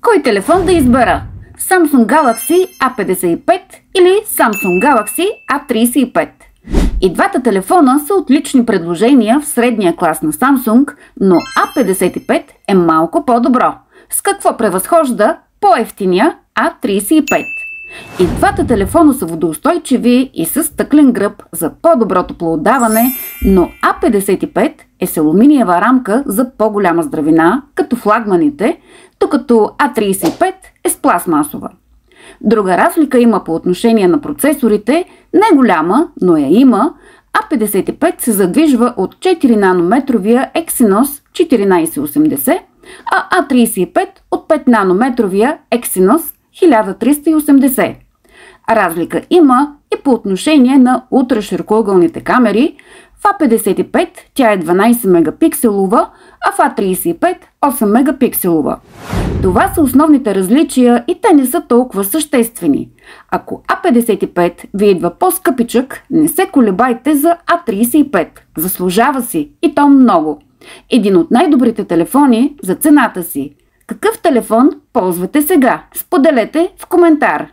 Кой телефон да избера? Samsung Galaxy A55 или Samsung Galaxy A35? И двата телефона са отлични предложения в средния клас на Samsung, но A55 е малко по-добро. С какво превъзхожда по-евтиния A35? И двата телефона са водоустойчиви и с стъклен гръб за по-добро топлоотдаване, но A55 е с алуминиева рамка за по-голяма здравина, като флагманите, докато A35 е с пластмасова. Друга разлика има по отношение на процесорите, не голяма, но я има. A55 се задвижва от 4 нанометровия Exynos 1480, а A35 от 5 нанометровия Exynos 1380. Разлика има и по отношение на ултраширокоъгълните камери. В A55 тя е 12 мегапикселова, а в A35 8 мегапикселова. Това са основните различия и те не са толкова съществени. Ако A55 ви идва по-скъпичък, не се колебайте за A35. Заслужава си и то много. Един от най-добрите телефони за цената си. Какъв телефон ползвате сега? Споделете в коментар.